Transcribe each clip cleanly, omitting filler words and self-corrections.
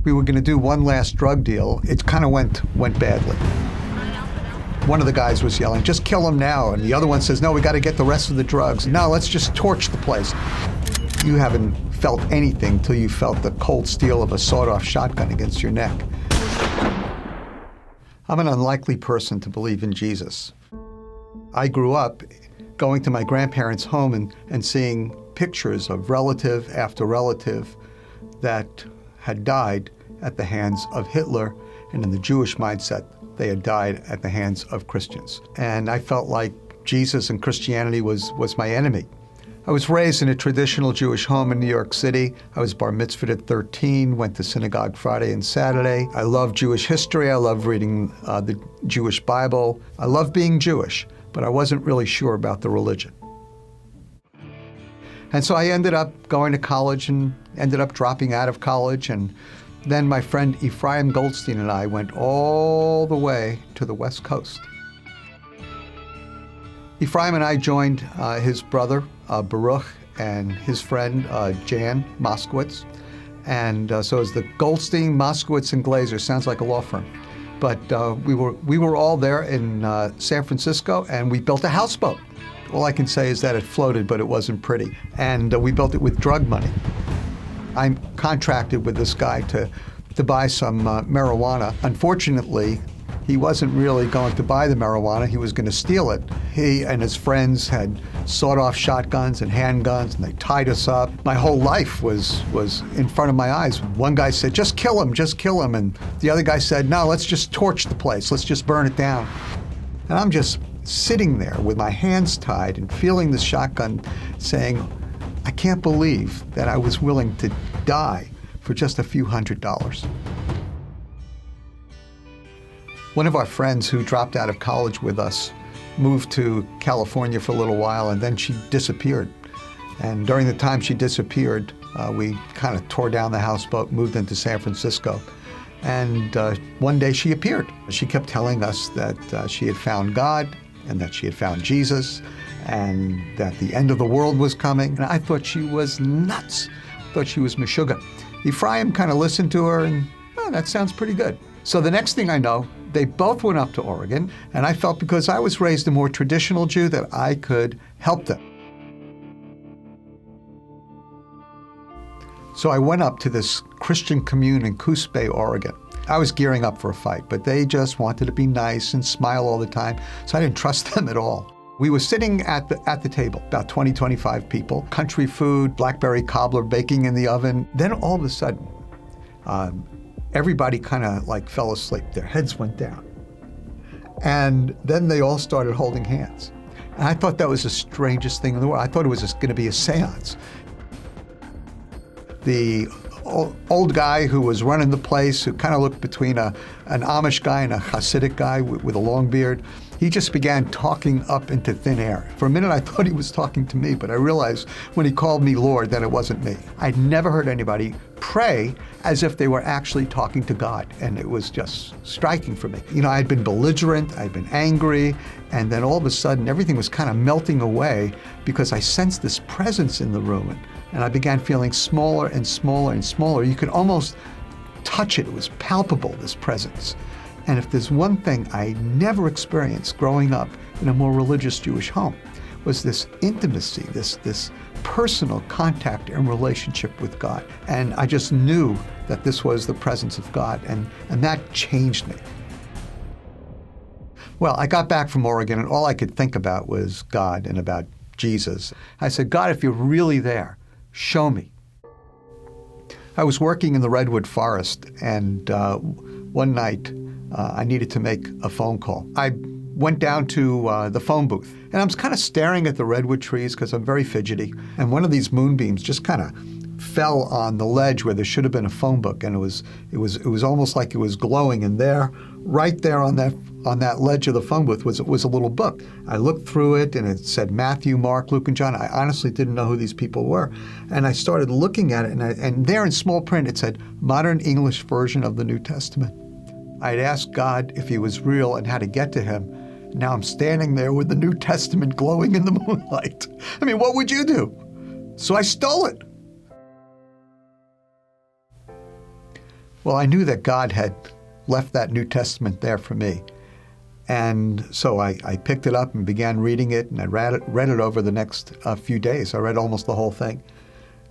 We were going to do one last drug deal. It kind of went badly. One of the guys was yelling, "Just kill him now." And the other one says, "No, we got to get the rest of the drugs. No, let's just torch the place." You haven't felt anything till you felt the cold steel of a sawed-off shotgun against your neck. I'm an unlikely person to believe in Jesus. I grew up going to my grandparents' home and seeing pictures of relative after relative that had died at the hands of Hitler, and in the Jewish mindset, they had died at the hands of Christians. And I felt like Jesus and Christianity was my enemy. I was raised in a traditional Jewish home in New York City. I was bar mitzvahed at 13, went to synagogue Friday and Saturday. I love Jewish history. I love reading the Jewish Bible. I love being Jewish, but I wasn't really sure about the religion. And so I ended up going to college and ended up dropping out of college. And then my friend Ephraim Goldstein and I went all the way to the West Coast. Ephraim and I joined his brother, Baruch, and his friend, Jan Moskowitz. And so it's the Goldstein, Moskowitz, and Glazer. Sounds like a law firm. But we were all there in San Francisco, and we built a houseboat. All I can say is that it floated, but it wasn't pretty. And we built it with drug money. I'm contracted with this guy to buy some marijuana. Unfortunately, he wasn't really going to buy the marijuana. He was going to steal it. He and his friends had sawed-off shotguns and handguns, and they tied us up. My whole life was in front of my eyes. One guy said, "Just kill him, just kill him." And the other guy said, "No, let's just torch the place. Let's just burn it down." And I'm just sitting there with my hands tied and feeling the shotgun saying, I can't believe that I was willing to die for just a few $100s. One of our friends who dropped out of college with us moved to California for a little while, and then she disappeared. And during the time she disappeared, we kind of tore down the houseboat, moved into San Francisco. And one day she appeared. She kept telling us that she had found God and that she had found Jesus and that the end of the world was coming. And I thought she was nuts. I thought she was Meshuggah. Ephraim kind of listened to her and, oh, that sounds pretty good. So the next thing I know, they both went up to Oregon, and I felt because I was raised a more traditional Jew that I could help them. So I went up to this Christian commune in Coos Bay, Oregon. I was gearing up for a fight, but they just wanted to be nice and smile all the time, so I didn't trust them at all. We were sitting at the table, about 20, 25 people, country food, blackberry cobbler baking in the oven. Then all of a sudden, everybody kind of like fell asleep. Their heads went down. And then they all started holding hands. And I thought that was the strangest thing in the world. I thought it was just going to be a seance. The old guy who was running the place, who kind of looked between an Amish guy and a Hasidic guy with a long beard, he just began talking up into thin air. For a minute, I thought he was talking to me, but I realized when he called me Lord that it wasn't me. I'd never heard anybody pray as if they were actually talking to God, and it was just striking for me. You know, I'd been belligerent, I'd been angry, and then all of a sudden, everything was kind of melting away because I sensed this presence in the room, and I began feeling smaller and smaller and smaller. You could almost touch it. It was palpable, this presence. And if there's one thing I never experienced growing up in a more religious Jewish home, was this intimacy, this personal contact and relationship with God. And I just knew that this was the presence of God, and that changed me. Well, I got back from Oregon, and all I could think about was God and about Jesus. I said, God, if you're really there, show me. I was working in the Redwood Forest, and one night, I needed to make a phone call. I went down to the phone booth, and I was kind of staring at the redwood trees because I'm very fidgety. And one of these moonbeams just kind of fell on the ledge where there should have been a phone book, and it was almost like it was glowing. And there, right there on that ledge of the phone booth was a little book. I looked through it, and it said Matthew, Mark, Luke, and John. I honestly didn't know who these people were, and I started looking at it, and there in small print it said Modern English Version of the New Testament. I'd asked God if he was real and how to get to him. Now I'm standing there with the New Testament glowing in the moonlight. I mean, what would you do? So I stole it. Well, I knew that God had left that New Testament there for me. And so I picked it up and began reading it, and I read it over the next few days. I read almost the whole thing.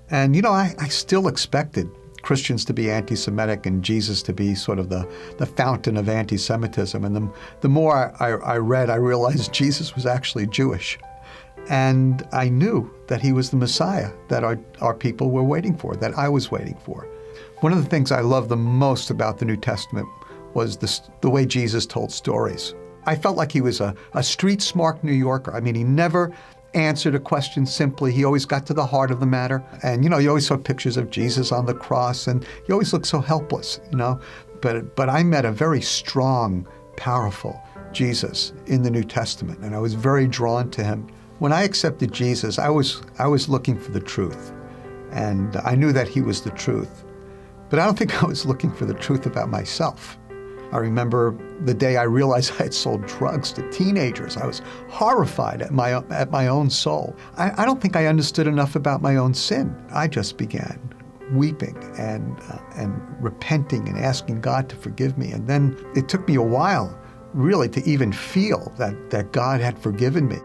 And, I still expected Christians to be anti-Semitic and Jesus to be sort of the fountain of anti-Semitism. And the more I read, I realized Jesus was actually Jewish. And I knew that he was the Messiah that our people were waiting for, that I was waiting for. One of the things I love the most about the New Testament was the way Jesus told stories. I felt like he was a street-smart New Yorker. I mean, he never answered a question simply. He always got to the heart of the matter. And, you always saw pictures of Jesus on the cross, and he always looked so helpless, But I met a very strong, powerful Jesus in the New Testament, and I was very drawn to him. When I accepted Jesus, I was looking for the truth, and I knew that he was the truth. But I don't think I was looking for the truth about myself. I remember the day I realized I had sold drugs to teenagers. I was horrified at my own soul. I don't think I understood enough about my own sin. I just began weeping and repenting and asking God to forgive me. And then it took me a while, really, to even feel that God had forgiven me.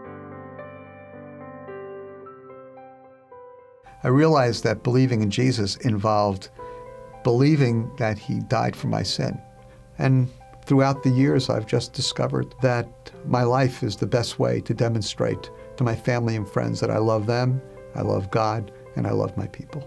I realized that believing in Jesus involved believing that he died for my sin. And throughout the years, I've just discovered that my life is the best way to demonstrate to my family and friends that I love them, I love God, and I love my people.